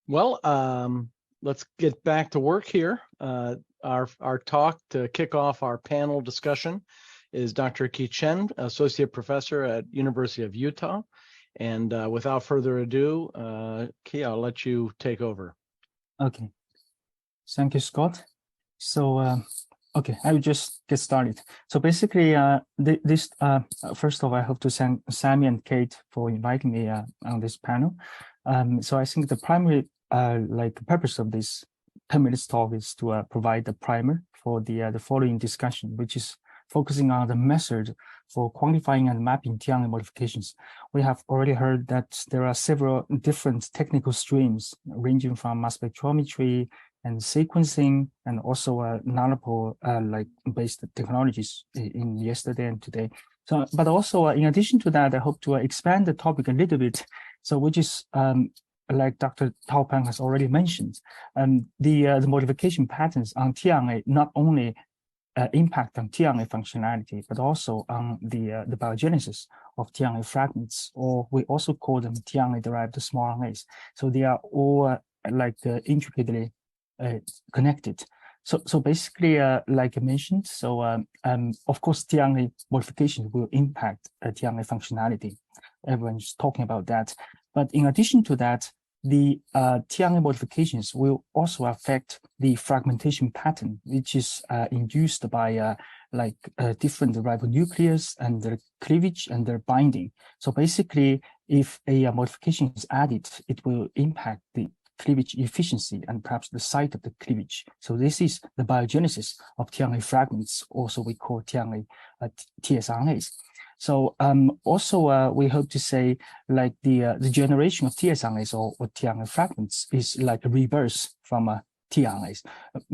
Well, let's get back to work here. Our talk to kick off our panel discussion is Dr. Qi Chen, Associate Professor at University of Utah. And without further ado, Qi, I'll let you take over. Okay. Thank you, Scott. So, okay, I will just get started. So basically, first of all, I hope to thank Sammy and Kate for inviting me on this panel. So I think the primary purpose of this 10 minutes talk is to provide the primer for the following discussion, which is focusing on the method for quantifying and mapping tRNA modifications. We have already heard that there are several different technical streams ranging from mass spectrometry and sequencing, and also nanopore based technologies in yesterday and today. So, but also in addition to that, I hope to expand the topic a little bit. So, which is like Dr. Tao Pan has already mentioned, the modification patterns on tRNA not only impact on tRNA functionality, but also on the biogenesis of tRNA fragments, or we also call them tRNA-derived small RNAs. So they are all intricately connected. So basically, like I mentioned, so of course, tRNA modifications will impact tRNA functionality. Everyone's talking about that. But in addition to that, the tRNA modifications will also affect the fragmentation pattern, which is induced by different ribonucleases and their cleavage and their binding. So basically, if a modification is added, it will impact the cleavage efficiency and perhaps the site of the cleavage. So this is the biogenesis of tRNA fragments, also we call tRNA tsRNAs. So also we hope to say like the generation of tsRNAs or tRNA fragments is like a rebirth from tRNAs.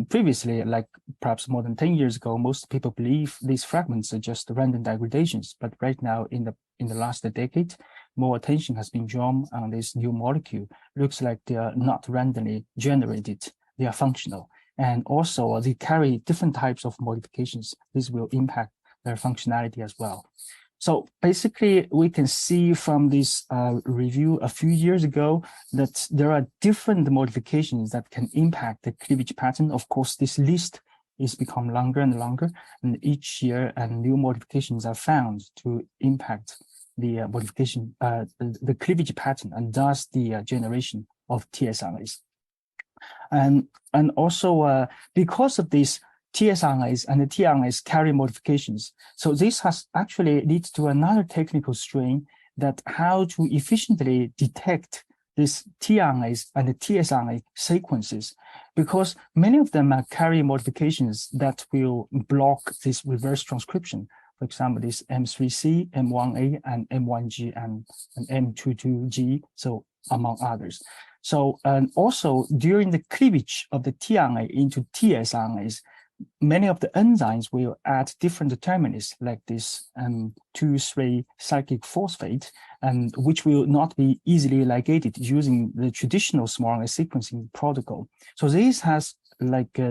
Previously, like perhaps more than 10 years ago, most people believe these fragments are just random degradations. But right now, in the last decade, more attention has been drawn on this new molecule. Looks like they are not randomly generated; they are functional, and also they carry different types of modifications. This will impact their functionality as well. So basically, we can see from this review a few years ago that there are different modifications that can impact the cleavage pattern. Of course, this list is become longer and longer, and each year new modifications are found to impact the modification, the cleavage pattern, and thus the generation of tsRNAs. And also because of this, tsRNAs and the tRNAs carry modifications. So this has actually leads to another technical strain that how to efficiently detect these tRNAs and the tsRNA sequences, because many of them carry modifications that will block this reverse transcription. For example, this M3C, M1A, and M1G, and M22G, so among others. So, and also during the cleavage of the tRNA into tsRNAs, many of the enzymes will add different determinants like this 2,3 cyclic phosphate, which will not be easily ligated using the traditional small RNA sequencing protocol. So this has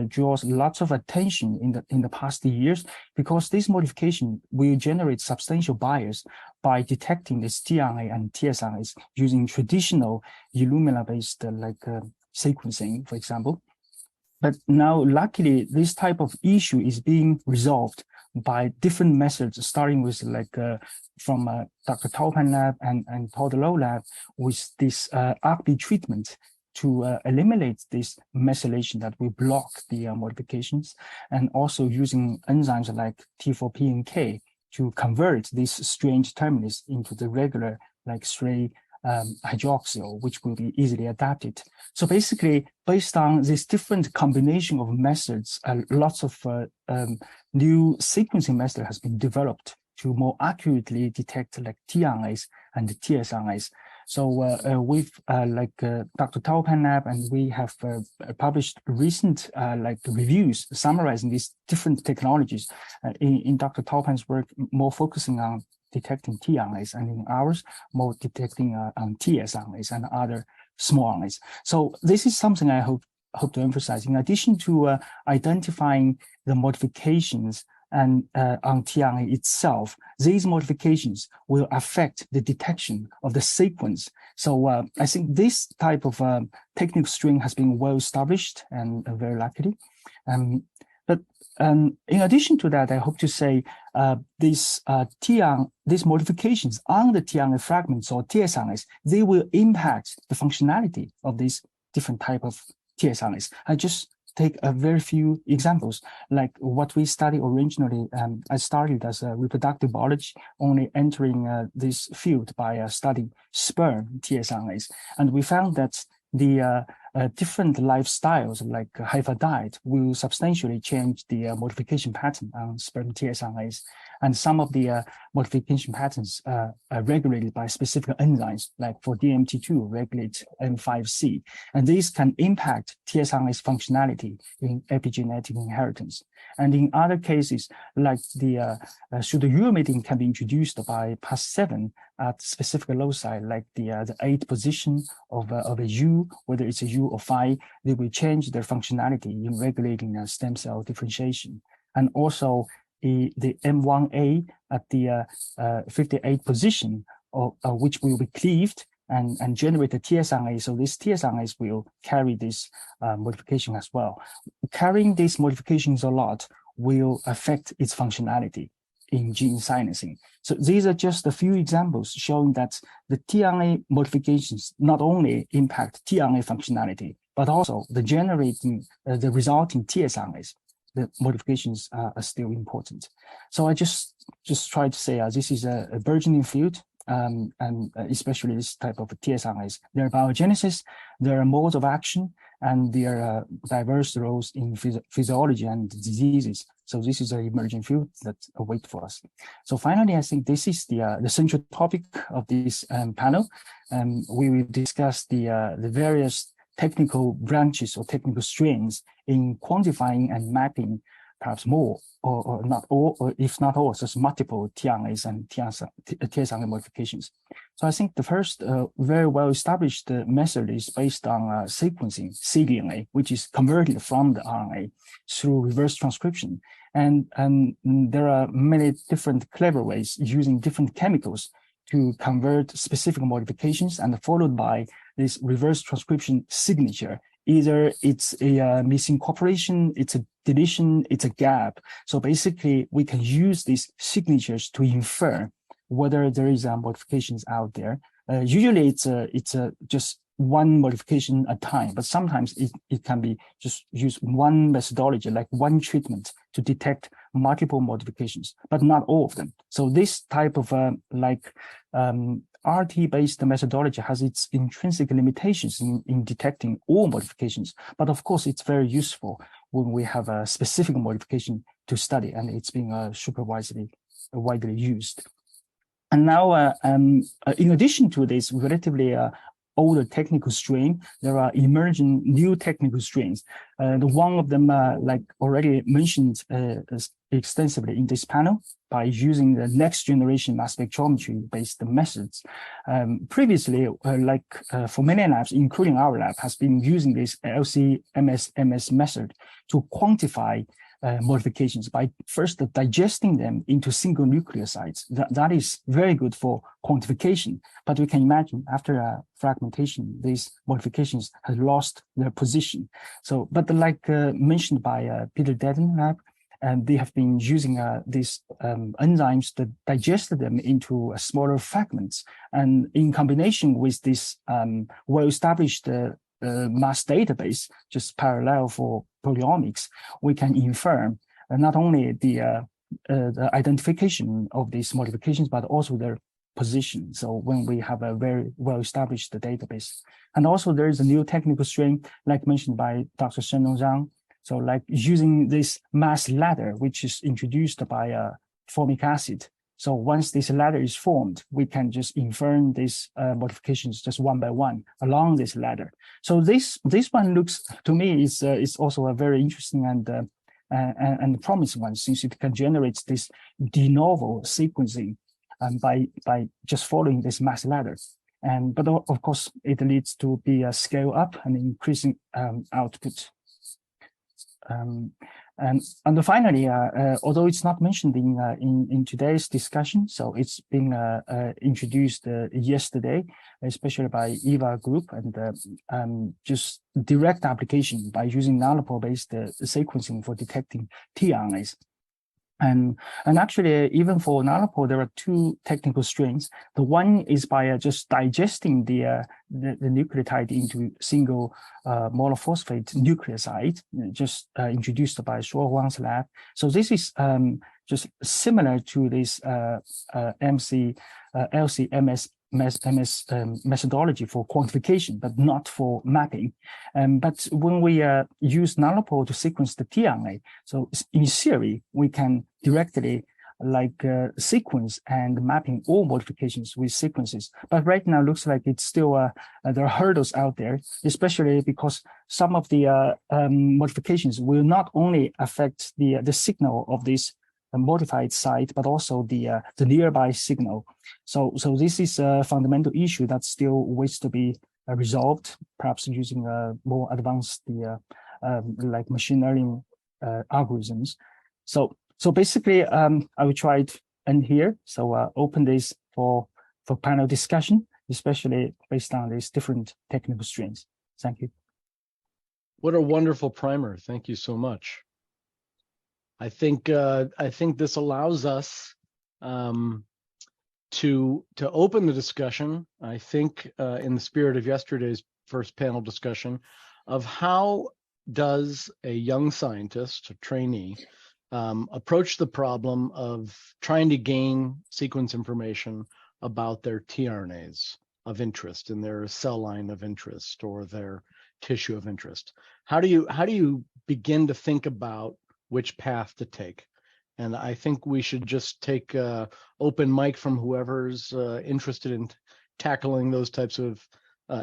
draws lots of attention in the past years, because this modification will generate substantial bias by detecting this tRNA and tsRNAs using traditional Illumina-based sequencing, for example. But now, luckily, this type of issue is being resolved by different methods, starting with from Dr. Tao Pan lab and Todd Lowe lab with this ARCB treatment to eliminate this methylation that will block the modifications, and also using enzymes like T4P and K to convert these strange terminus into the regular 3 hydroxyl, which will be easily adapted. So basically, based on this different combination of methods, lots of new sequencing method has been developed to more accurately detect tRNAs and tsRNAs. So with Dr. Tao Pan lab, and we have published recent reviews summarizing these different technologies. In Dr. Tao Pan's work, more focusing on detecting tRNAs, and in ours, more detecting on tsRNAs and other small RNAs. So this is something I hope to emphasize. In addition to identifying the modifications and on tRNA itself, these modifications will affect the detection of the sequence. So I think this type of technical strain has been well established and very lucky. But in addition to that, I hope to say these modifications on the tRNA fragments or tsRNAs, they will impact the functionality of these different type of tsRNAs. I just take a very few examples, like what we studied originally. I started as a reproductive biology, only entering this field by studying sperm tsRNAs. And we found that the different lifestyles like heifer diet will substantially change the modification pattern on sperm tsRNAs. And some of the modification patterns are regulated by specific enzymes, like for DMT2 regulate M5C. And these can impact tsRNA's functionality in epigenetic inheritance. And in other cases, like the pseudouridine can be introduced by Pas7 at specific loci, like the 8th position of a U, whether it's a U or phi, they will change their functionality in regulating stem cell differentiation. And also the M1A at the 58th position, which will be cleaved and generate a tsRNA. So these tsRNAs will carry this modification as well. Carrying these modifications a lot will affect its functionality in gene silencing. So these are just a few examples showing that the tRNA modifications not only impact tRNA functionality, but also the resulting tsRNAs. The modifications are still important. So I just try to say this is a burgeoning field, and especially this type of tsRNAs. Their biogenesis, their modes of action, and their diverse roles in physiology and diseases. So this is an emerging field that awaits for us. So finally, I think this is the central topic of this panel. We will discuss the various technical branches or technical strains in quantifying and mapping perhaps more or not all, or if not all, just multiple tRNAs and tsRNA modifications. So I think the first very well-established method is based on sequencing cDNA, which is converted from the RNA through reverse transcription. And there are many different clever ways using different chemicals to convert specific modifications and followed by this reverse transcription signature. Either it's a misincorporation, it's a deletion, it's a gap. So basically, we can use these signatures to infer whether there is modifications out there. Usually, it's just one modification at a time, but sometimes it can be just use one methodology, like one treatment to detect multiple modifications, but not all of them. So this type of RT-based methodology has its intrinsic limitations in detecting all modifications. But of course, it's very useful when we have a specific modification to study, and it's being super widely used. And now, in addition to this relatively older technical strain, there are emerging new technical strains. The one of them, like already mentioned extensively in this panel, by using the next generation mass spectrometry-based methods. Previously, for many labs, including our lab, has been using this LC-MS method to quantify modifications by first digesting them into single nucleosides. That is very good for quantification, but we can imagine after fragmentation, these modifications have lost their position. So, but like mentioned by Peter Dedden lab, and they have been using these enzymes to digest them into smaller fragments. And in combination with this well-established mass database, just parallel for proteomics, we can infer not only the identification of these modifications, but also their position. So when we have a very well-established database. And also there is a new technical strain, like mentioned by Dr. Shennong Zhang. So like using this mass ladder, which is introduced by formic acid. So once this ladder is formed, we can just infer these modifications just one by one along this ladder. So this one looks to me is also a very interesting and promising one, since it can generate this de novo sequencing by just following this mass ladder. But of course, it leads to be a scale up and increasing output. And finally, although it's not mentioned in today's discussion, so it's been introduced yesterday, especially by EVA Group, and just direct application by using nanopore-based sequencing for detecting tRNAs. And actually, even for nanopore, there are two technical strains. The one is by just digesting the nucleotide into single monophosphate nucleoside, just introduced by Shuo Huang's lab. So this is just similar to this LC-MS methodology for quantification, but not for mapping. But when we use nanopore to sequence the tRNA, so in theory, we can directly sequence and mapping all modifications with sequences. But right now, it looks like it's still, there are hurdles out there, especially because some of the modifications will not only affect the signal of this modified site, but also the nearby signal. So this is a fundamental issue that still waits to be resolved, perhaps using more advanced like machine learning algorithms. So basically, I will try to end here. So open this for panel discussion, especially based on these different technical strains. Thank you. What a wonderful primer. Thank you so much. I think this allows us to open the discussion. I think in the spirit of yesterday's first panel discussion of how does a young scientist, a trainee, approach the problem of trying to gain sequence information about their tRNAs of interest in their cell line of interest or their tissue of interest. How do you begin to think about which path to take? And I think we should just take open mic from whoever's interested in tackling those types of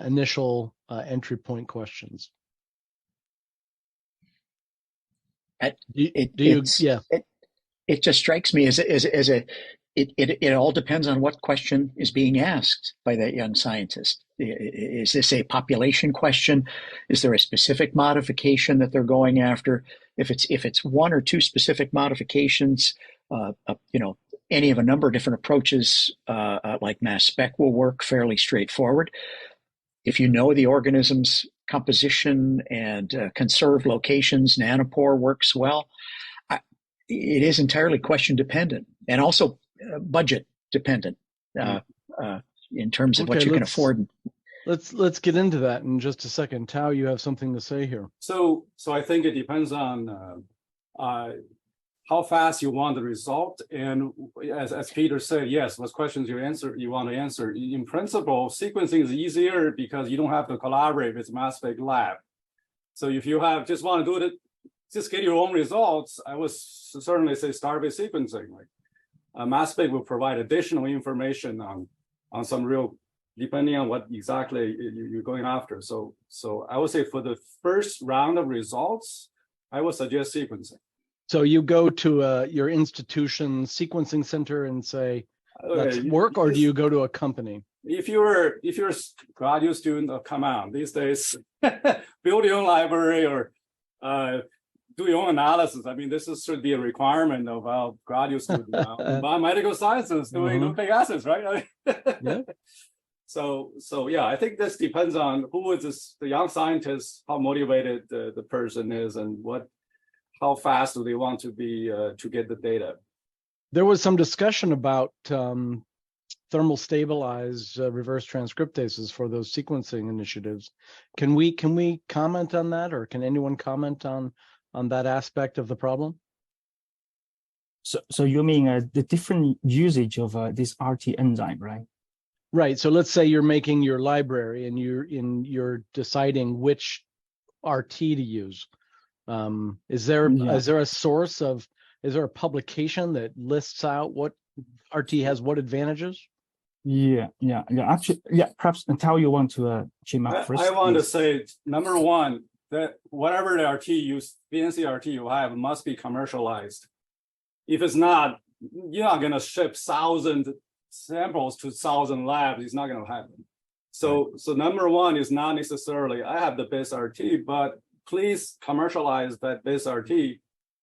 initial entry point questions. It just strikes me as it all depends on what question is being asked by that young scientist. Is this a population question? Is there a specific modification that they're going after? If it's one or two specific modifications, any of a number of different approaches like mass spec will work fairly straightforward. If you know the organism's composition and conserved locations, nanopore works well. It is entirely question dependent and also budget dependent in terms of what you can afford. Let's get into that in just a second. Tao, you have something to say here. So I think it depends on how fast you want the result, and as Peter said, yes, what questions you want to answer. In principle, sequencing is easier because you don't have to collaborate with mass spec lab. So if you just want to do it, just get your own results, I would certainly say start with sequencing. Mass spec will provide additional information on some real, depending on what exactly you're going after. So I would say for the first round of results, I would suggest sequencing. So you go to your institution sequencing center and say, let's work, or do you go to a company? If you're a graduate student, come on, these days, build your own library or do your own analysis. I mean, should be a requirement of our graduate students now. Biomedical sciences doing nucleic acids, right? Yeah. So yeah, I think this depends on who is the young scientist, how motivated the person is, and how fast do they want to be to get the data. There was some discussion about thermal stabilized reverse transcriptases for those sequencing initiatives. Can we comment on that, or can anyone comment on that aspect of the problem? So you mean the different usage of this RT enzyme, right? Right. So let's say you're making your library and you're deciding which RT to use. Is there a source is there a publication that lists out what RT has what advantages? Yeah. Actually, perhaps Tao, you want to chime up first? I want to say, number one, that whatever the RT BNC RT you have must be commercialized. If it's not, you're not going to ship 1,000 samples to 1,000 labs. It's not going to happen. So number one is not necessarily I have the best RT, but please commercialize that base RT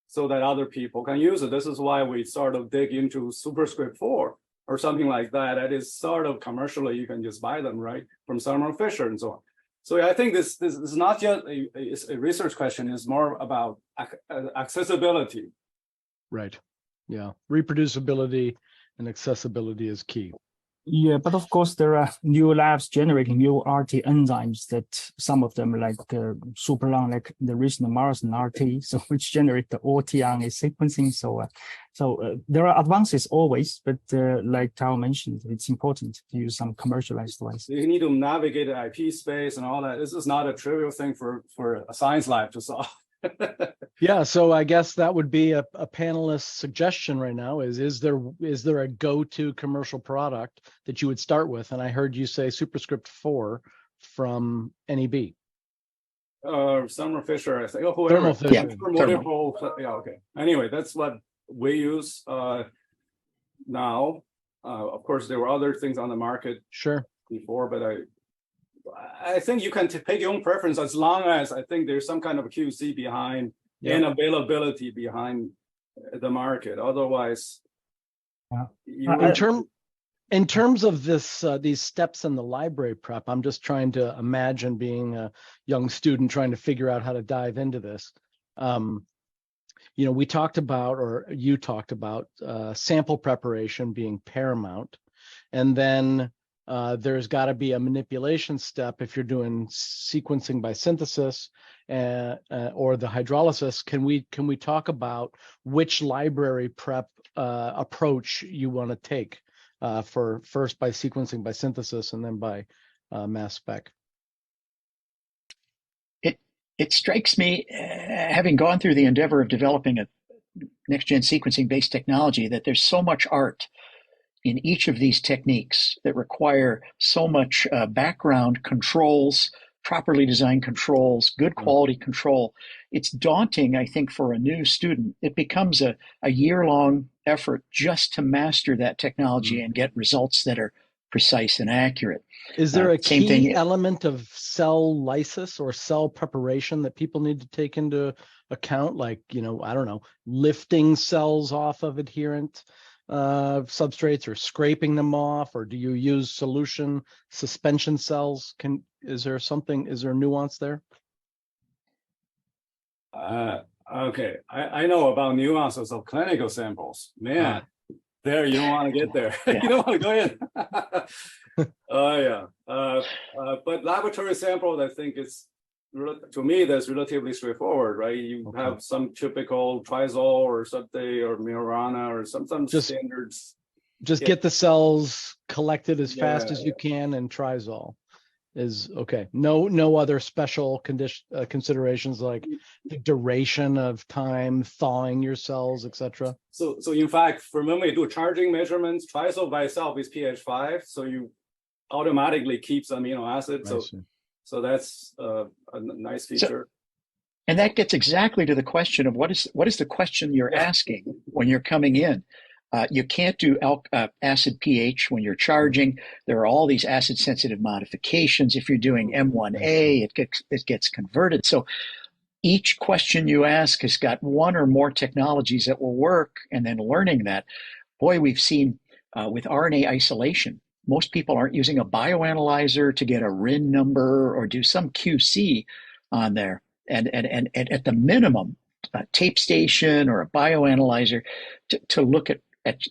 so that other people can use it. This is why we sort of dig into superscript 4 or something like that. That is sort of commercially, you can just buy them, right, from Thermo Fisher and so on. So I think this is not just a research question, it's more about accessibility. Right. Yeah. Reproducibility and accessibility is key. Yeah, but of course there are new labs generating new RT enzymes that some of them like super long, like the recent Marathon RT, so which generate the RT-RNA sequencing. So there are advances always, but like Tao mentioned, it's important to use some commercialized ones. You need to navigate the IP space and all that. This is not a trivial thing for a science lab to solve. Yeah, so I guess that would be a panelist suggestion right now is there a go-to commercial product that you would start with? And I heard you say superscript 4 from NEB. Thermo Fisher, I think. Oh, whoever. Thermo Fisher. Yeah, okay. Anyway, that's what we use now. Of course, there were other things on the market Sure. before, but I think you can pick your own preference as long as I think there's some kind of QC behind and availability behind the market. Otherwise, in terms of this, these steps in the library prep, I'm just trying to imagine being a young student trying to figure out how to dive into this. We talked about, or you talked about, sample preparation being paramount, and then there's got to be a manipulation step if you're doing sequencing by synthesis or the hydrolysis. Can we talk about which library prep approach you want to take for first by sequencing by synthesis and then by mass spec? It strikes me, having gone through the endeavor of developing a next-gen sequencing-based technology, that there's so much art in each of these techniques that require so much background controls, properly designed controls, good quality control. It's daunting, I think, for a new student. It becomes a year-long effort just to master that technology and get results that are precise and accurate. Is there a key element of cell lysis or cell preparation that people need to take into account? Like, I don't know, lifting cells off of adherent substrates or scraping them off, or do you use solution suspension cells? Is there nuance there? Okay, I know about nuances of clinical samples. Man, there you don't want to get there. Yeah. You don't want to go in. But laboratory samples, I think to me, that's relatively straightforward, right? You have some typical Trizol or something, or Mirana or some standards. Just get the cells collected as fast as you can, and Trizol is okay. No other special considerations like the duration of time thawing your cells, etc. So in fact, for when we do charging measurements, Trizol by itself is pH 5, so you automatically keeps amino acids. So that's a nice feature. And that gets exactly to the question of what is the question you're asking when you're coming in. You can't do acid pH when you're charging. There are all these acid-sensitive modifications. If you're doing M1A, it gets converted. So each question you ask has got one or more technologies that will work, and then learning that. Boy, we've seen with RNA isolation, most people aren't using a bioanalyzer to get a RIN number or do some QC on there. And at the minimum, a tape station or a bioanalyzer to look at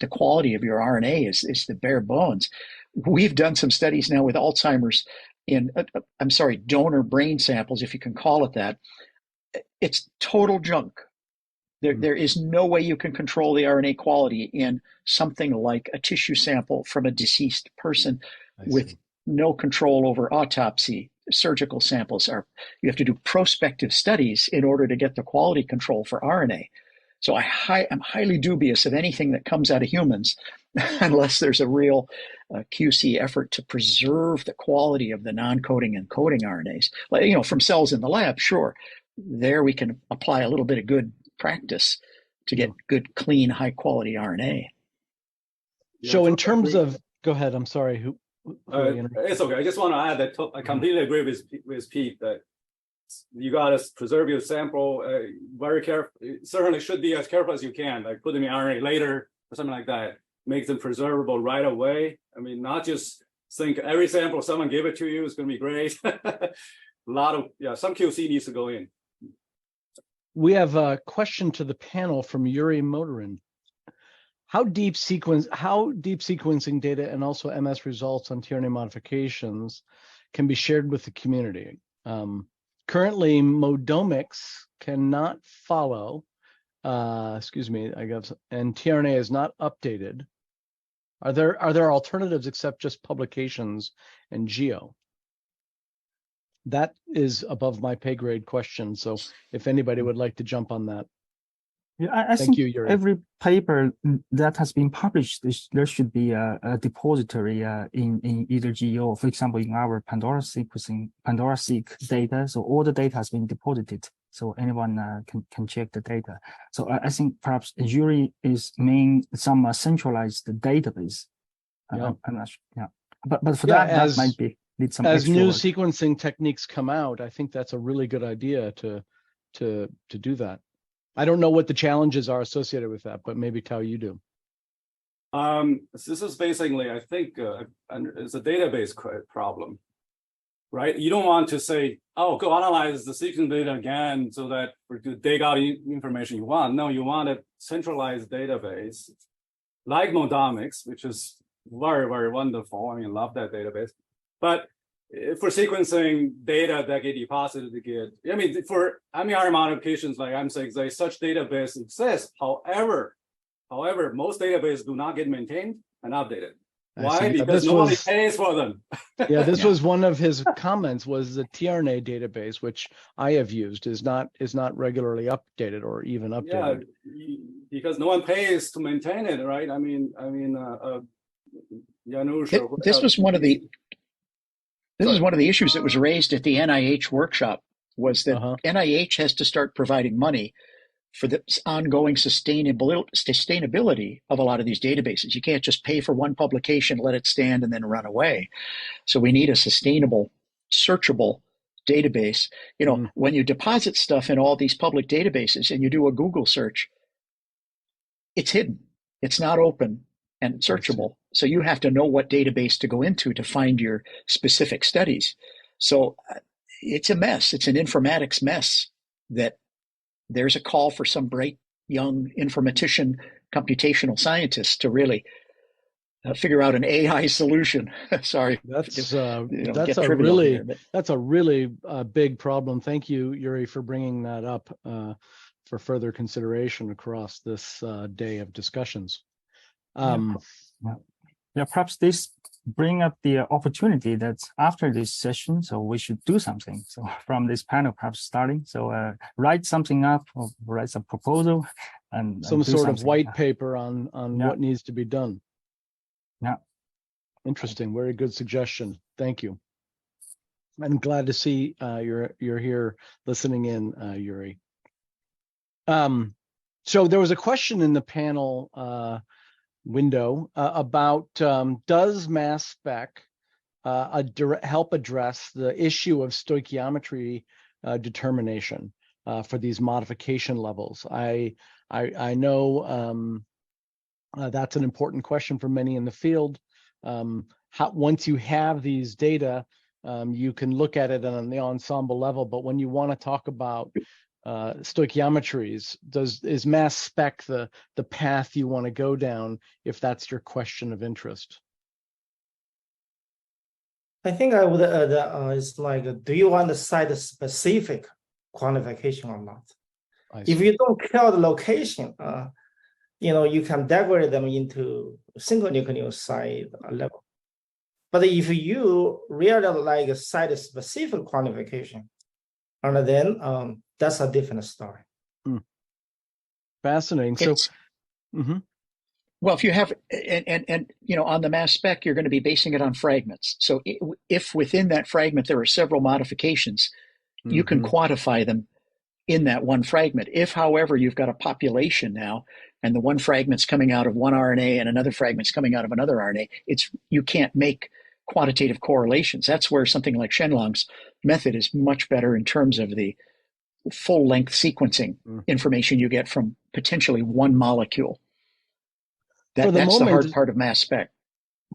the quality of your RNA is the bare bones. We've done some studies now with Alzheimer's in, donor brain samples, if you can call it that. It's total junk. There is no way you can control the RNA quality in something like a tissue sample from a deceased person with no control over autopsy. Surgical samples you have to do prospective studies in order to get the quality control for RNA. So I'm highly dubious of anything that comes out of humans unless there's a real QC effort to preserve the quality of the non-coding and coding RNAs. From cells in the lab, sure. There we can apply a little bit of good practice to get good, clean, high quality RNA. So in terms of, go ahead, I'm sorry. It's okay. I just want to add that I completely agree with Pete that you got to preserve your sample very careful. Certainly should be as careful as you can, like put them in RNA later or something like that. Make them preservable right away. I mean, not just think every sample someone gave it to you is going to be great. A lot of, some QC needs to go in. We have a question to the panel from Yuri Motorin. How deep sequencing data and also MS results on tRNA modifications can be shared with the community? Currently, Modomics cannot follow, and tRNA is not updated. Are there alternatives except just publications and geo? That is above my pay grade question. So if anybody would like to jump on that. Yeah, I Thank think you, Yuri. every paper that has been published, there should be a depository in either GEO. For example, in our PandoraSeq data, so all the data has been deposited, so anyone can check the data. So I think perhaps Yuri is some centralized database. Yeah. I'm not sure. Yeah, but for that might need some as new work. sequencing techniques come out. I think that's a really good idea to do that. I don't know what the challenges are associated with that, but maybe Tao, you do. This is basically, I think, it's a database problem, right? You don't want to say, oh, go analyze the sequence data again so that to dig out information you want. No, you want a centralized database like Modomics, which is very, very wonderful. I mean, love that database. But for sequencing data that get deposited for RNA modifications like M6, such database exists. However, most databases do not get maintained and updated. Why? Because nobody pays for them. Yeah, this was one of his comments, was the tRNA database, which I have used, is not regularly updated or even updated. Yeah, because no one pays to maintain it, right? Janusz. This was one of the issues that was raised at the NIH workshop, was that NIH has to start providing money for the ongoing sustainability of a lot of these databases. You can't just pay for one publication, let it stand, and then run away. So we need a sustainable, searchable database. When you deposit stuff in all these public databases and you do a Google search, it's hidden. It's not open and searchable. So you have to know what database to go into to find your specific studies. So it's a mess. It's an informatics mess that there's a call for some bright young informatician, computational scientists to really figure out an AI solution. Sorry. That's a really big problem. Thank you, Yuri, for bringing that up for further consideration across this day of discussions. Perhaps this bring up the opportunity that after this session, so we should do something. So from this panel, perhaps starting, so write something up, or write some proposal, and some sort of white paper on what needs to be done. Yeah, interesting. Very good suggestion. Thank you. I'm glad to see you're here listening in, Yuri. So there was a question in the panel window about does mass spec help address the issue of stoichiometry determination for these modification levels? I know that's an important question for many in the field. Once you have these data, you can look at it on the ensemble level, but when you want to talk about stoichiometries, is mass spec the path you want to go down if that's your question of interest? I think I would it's like, do you want to cite specific quantification or not? If you don't care the location, you can degrade them into single nucleoside level. But if you really like cite specific quantification, and then that's a different story. Fascinating. So, well, if you have, and on the mass spec, you're going to be basing it on fragments. So if within that fragment there are several modifications, you can quantify them in that one fragment. If, however, you've got a population now, and the one fragment's coming out of one RNA and another fragment's coming out of another RNA, you can't make quantitative correlations. That's where something like Shenlong's method is much better in terms of the full length sequencing information you get from potentially one molecule. That's the hard part of mass spec.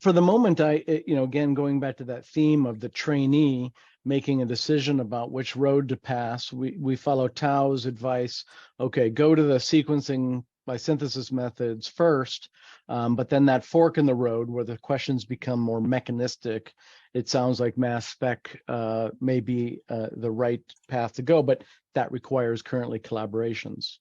For the moment, again, going back to that theme of the trainee making a decision about which road to pass, we follow Tao's advice. Okay, go to the sequencing by synthesis methods first, but then that fork in the road where the questions become more mechanistic, it sounds like mass spec may be the right path to go, but that requires currently collaborations.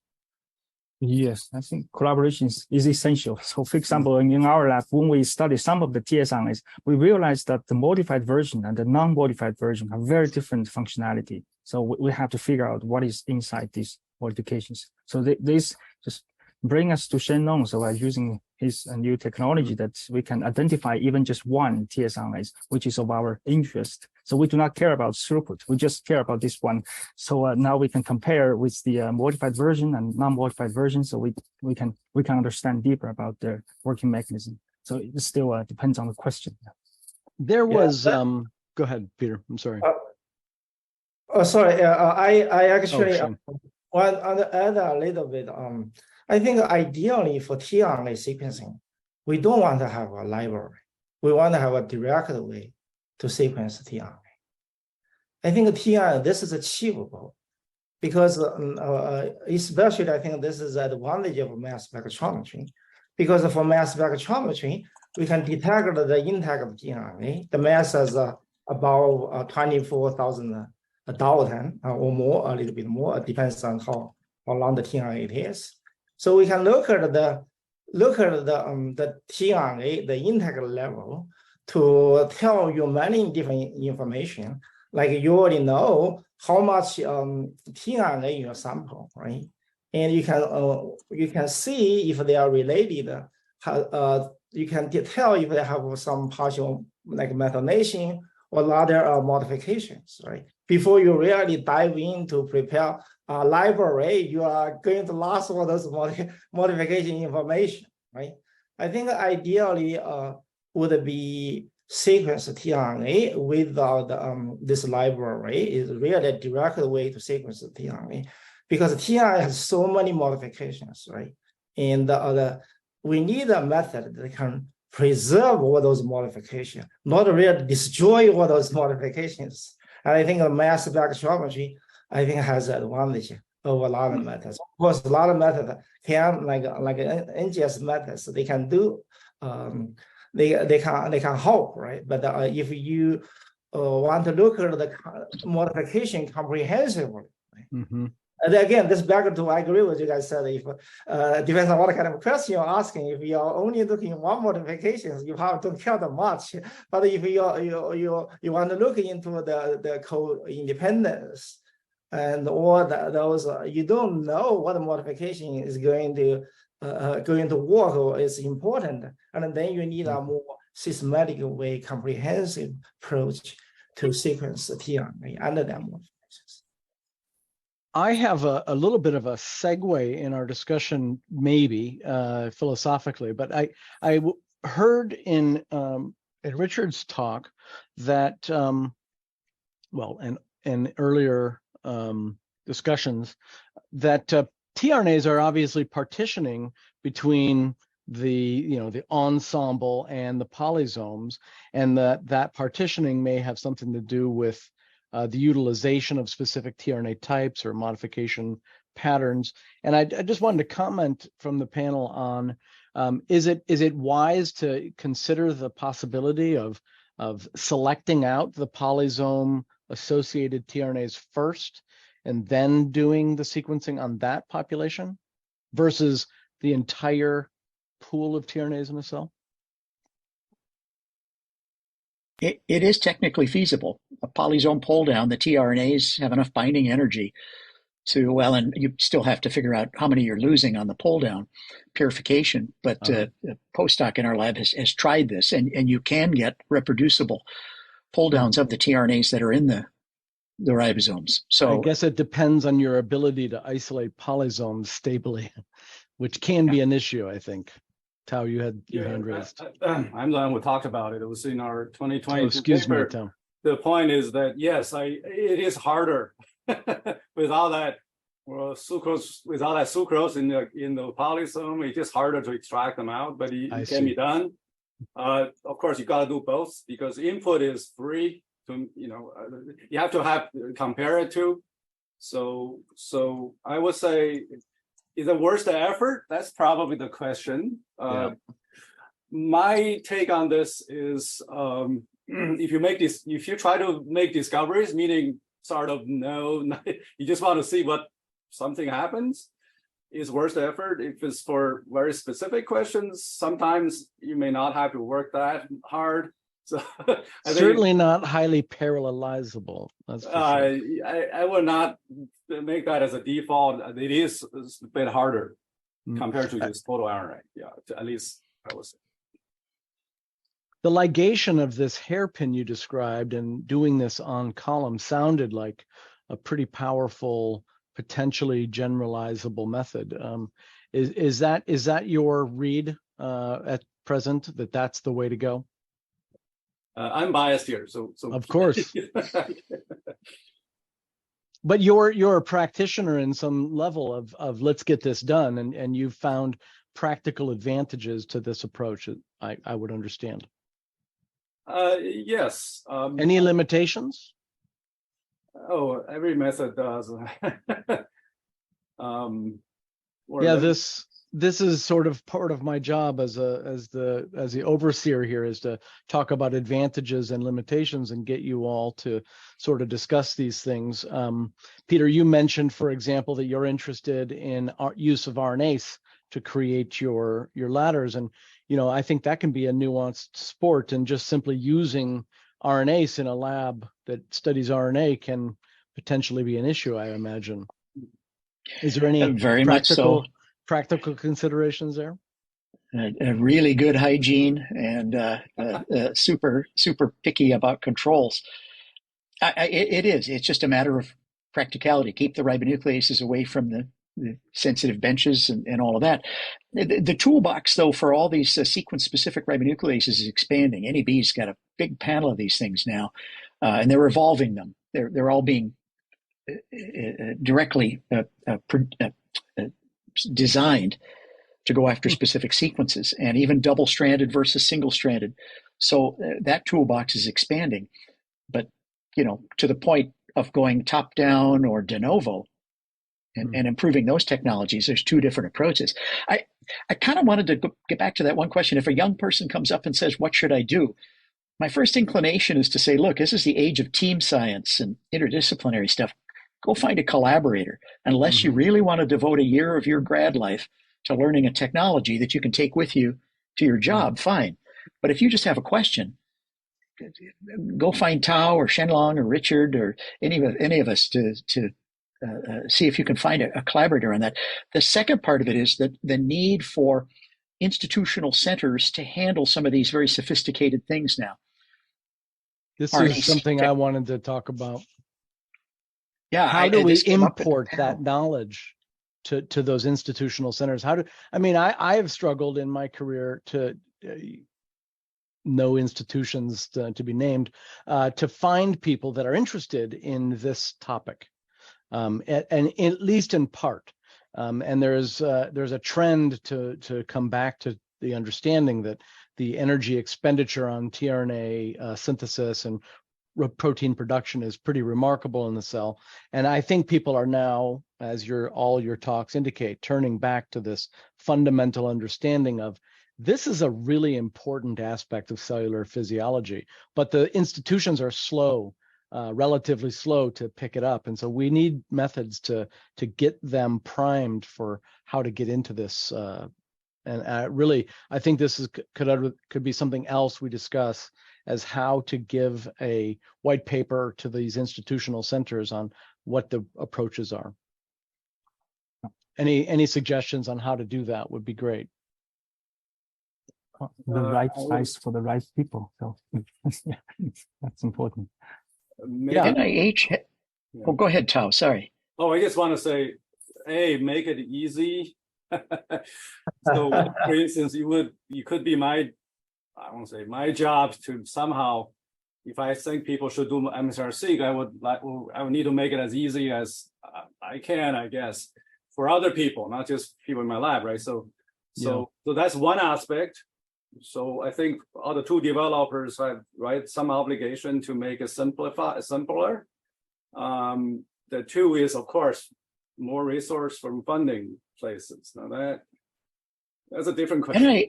Yes, I think collaboration is essential. So for example, in our lab, when we study some of the tRNAs, we realized that the modified version and the non-modified version have very different functionality. So we have to figure out what is inside these modifications. So this just bring us to Shenlong. So using his new technology that we can identify even just one tRNAs, which is of our interest. So we do not care about throughput. We just care about this one. So now we can compare with the modified version and non-modified version. So we can understand deeper about their working mechanism. So it still depends on the question. There was go ahead, Peter. I'm sorry. Sorry. I actually want to add a little bit. I think ideally for tRNA sequencing, we don't want to have a library. We want to have a direct way to sequence tRNA. I think tRNA, this is achievable because especially I think this is the advantage of mass spectrometry, because for mass spectrometry, we can detect the intact tRNA. The mass is about 24,000 Dalton or more, a little bit more. It depends on how long the tRNA it is. So we can look at the tRNA, the intact level, to tell you many different information. Like you already know how much tRNA in your sample, right? And you can see if they are related. You can tell if they have some partial like methylation or other modifications, right? Before you really dive in to prepare a library, you are going to lose all those modification information, right? I think ideally would be sequence tRNA without this library is really a direct way to sequence the tRNA, because tRNA has so many modifications, right? And we need a method that can preserve all those modifications, not really destroy all those modifications. And I think mass spectrometry, I think, has an advantage over a lot of methods. Of course, a lot of methods can, like NGS methods, they can do, they can help, right? But if you want to look at the modification comprehensively, right? And again, this back to, I agree with you guys said, if depends on what kind of question you're asking. If you're only looking at one modifications, you probably don't care that much. But if you want to look into the co-independence and all those, you don't know what modification is going to work or is important, and then you need a more systematic way, comprehensive approach to sequence the tRNA under that modifications. I have a little bit of a segue in our discussion, maybe philosophically, but I heard in Richard's talk that, well, and earlier discussions, that tRNAs are obviously partitioning between the ensemble and the polysomes, and that partitioning may have something to do with the utilization of specific tRNA types or modification patterns. And I just wanted to comment from the panel on, is it wise to consider the possibility of selecting out the polysome associated tRNAs first and then doing the sequencing on that population versus the entire pool of tRNAs in a cell? It is technically feasible. A polysome pull down, the tRNAs have enough binding energy to, well, and you still have to figure out how many you're losing on the pull down purification. But a postdoc in our lab has tried this, and you can get reproducible pull downs of the tRNAs that are in the ribosomes. So I guess it depends on your ability to isolate polysomes stably, which can be an issue, I think. Tao, you had your hand raised. I'm the one who talked about it. It was in our 2020 excuse paper. me, Tao. The point is that yes, it is harder without that sucrose. Without that sucrose in the polysome, it's just harder to extract them out. But it can be done. Of course, you got to do both because input is free. You have to compare it to. So I would say, is it worth the effort? That's probably the question. My take on this is, if you try to make discoveries, meaning sort of you just want to see what something happens, is worth the effort. If it's for very specific questions, sometimes you may not have to work that hard. So certainly not highly parallelizable. That's for sure. I would not make that as a default. It is a bit harder compared to just photo RNA. Yeah, at least I would say. The ligation of this hairpin you described and doing this on column sounded like a pretty powerful, potentially generalizable method. Is that your read at present, that that's the way to go? I'm biased here, so of course. But you're a practitioner in some level of let's get this done, and you've found practical advantages to this approach. I would understand. Yes. Any limitations? Oh, every method does. This is sort of part of my job as the overseer here, is to talk about advantages and limitations and get you all to sort of discuss these things. Peter, you mentioned, for example, that you're interested in use of RNase to create your ladders, and I think that can be a nuanced sport, and just simply using RNase in a lab that studies RNA can potentially be an issue, I imagine. Is there any very much so practical considerations there? A really good hygiene and super picky about controls. It's just a matter of practicality. Keep the ribonucleases away from the sensitive benches and all of that. The toolbox, though, for all these sequence-specific ribonucleases is expanding. NEB's got a big panel of these things now, and they're evolving them. They're all being directly designed to go after specific sequences, and even double-stranded versus single-stranded. So that toolbox is expanding. But, to the point of going top-down or de novo and improving those technologies, there's two different approaches. I kind of wanted to get back to that one question. If a young person comes up and says, what should I do? My first inclination is to say, look, this is the age of team science and interdisciplinary stuff. Go find a collaborator, unless you really want to devote a year of your grad life to learning a technology that you can take with you to your job, fine. But if you just have a question, go find Tao or Shenlong or Richard or any of us to see if you can find a collaborator on that. The second part of it is that the need for institutional centers to handle some of these very sophisticated things now. This is something I wanted to talk about. Yeah. How do we import that knowledge to those institutional centers? I have struggled in my career to no institutions to be named, to find people that are interested in this topic, and at least in part. And there's a trend to come back to the understanding that the energy expenditure on tRNA synthesis and protein production is pretty remarkable in the cell. And I think people are now, as all your talks indicate, turning back to this fundamental understanding of this is a really important aspect of cellular physiology, but the institutions are slow, relatively slow to pick it up. And so we need methods to get them primed for how to get into this. And I think this could be something else we discuss, as how to give a white paper to these institutional centers on what the approaches are. Any suggestions on how to do that would be great. The right size for the right people. So that's important. NIH. Oh, go ahead, Tao. Sorry. Oh, I just want to say, make it easy. So for instance, you could be I won't say my job to somehow, if I think people should do MSR-Seq, I would need to make it as easy as I can, I guess, for other people, not just people in my lab, right? So that's one aspect. So I think other two developers have some obligation to make it simpler. The two is, of course, more resource from funding places. Now that's a different question.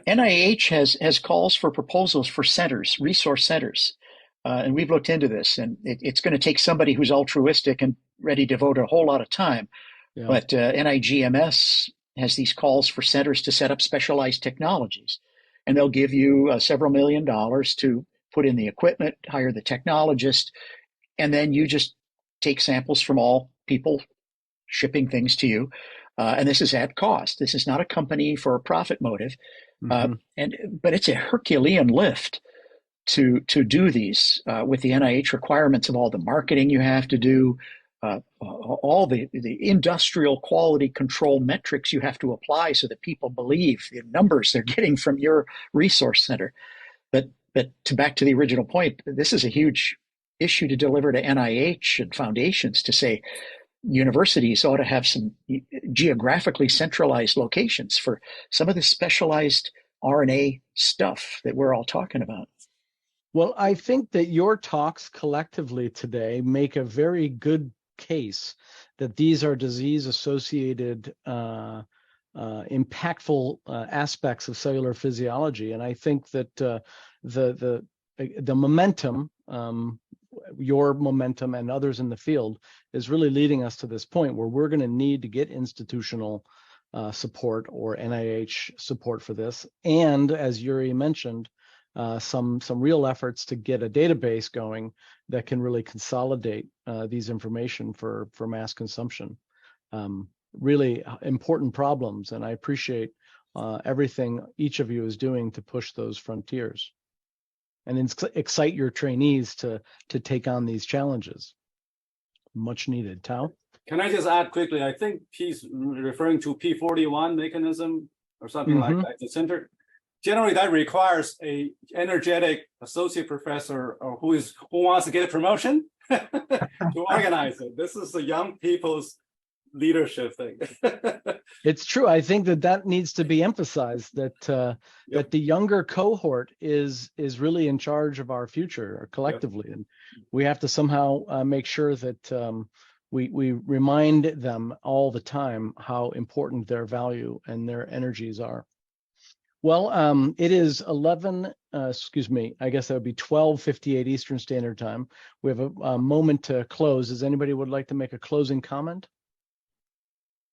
NIH has calls for proposals for centers, resource centers. And we've looked into this, and it's going to take somebody who's altruistic and ready to devote a whole lot of time. Yeah. But NIGMS has these calls for centers to set up specialized technologies. And they'll give you several $1 million to put in the equipment, hire the technologist, and then you just take samples from all people shipping things to you. And this is at cost. This is not a company for a profit motive. But it's a Herculean lift to do these with the NIH requirements of all the marketing you have to do, all the industrial quality control metrics you have to apply so that people believe the numbers they're getting from your resource center. But back to the original point, this is a huge issue to deliver to NIH and foundations to say universities ought to have some geographically centralized locations for some of the specialized RNA stuff that we're all talking about. Well, I think that your talks collectively today make a very good case that these are disease-associated, impactful aspects of cellular physiology, and I think that the momentum, your momentum, and others in the field is really leading us to this point where we're going to need to get institutional support or NIH support for this, and as Yuri mentioned, some real efforts to get a database going that can really consolidate these information for mass consumption. Really important problems, and I appreciate everything each of you is doing to push those frontiers and excite your trainees to take on these challenges. Much needed. Tao? Can I just add quickly? I think he's referring to P41 mechanism or something like that, the center. Generally, that requires a energetic associate professor who wants to get a promotion to organize it. This is the young people's leadership thing. It's true. I think that needs to be emphasized, that that the younger cohort is really in charge of our future collectively, and we have to somehow make sure that we remind them all the time how important their value and their energies are. Well, it is I guess that would be 12:58 Eastern Standard Time. We have a moment to close. Does anybody would like to make a closing comment?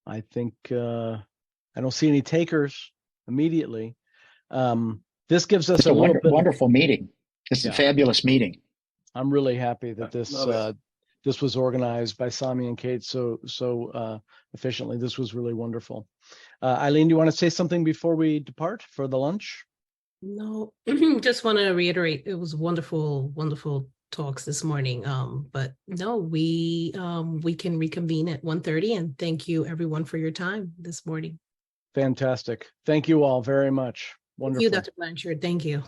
I think I don't see any takers immediately. This gives us a little bit wonderful meeting. This is a fabulous meeting. I'm really happy that this was organized by Sami and Kate so efficiently. This was really wonderful. Eileen, do you want to say something before we depart for the lunch? No, just want to reiterate, it was wonderful, wonderful talks this morning. But no, we can reconvene at 1:30, and thank you everyone for your time this morning. Fantastic. Thank you all very much. Wonderful. Thank you, Dr. Blanchard. Thank you.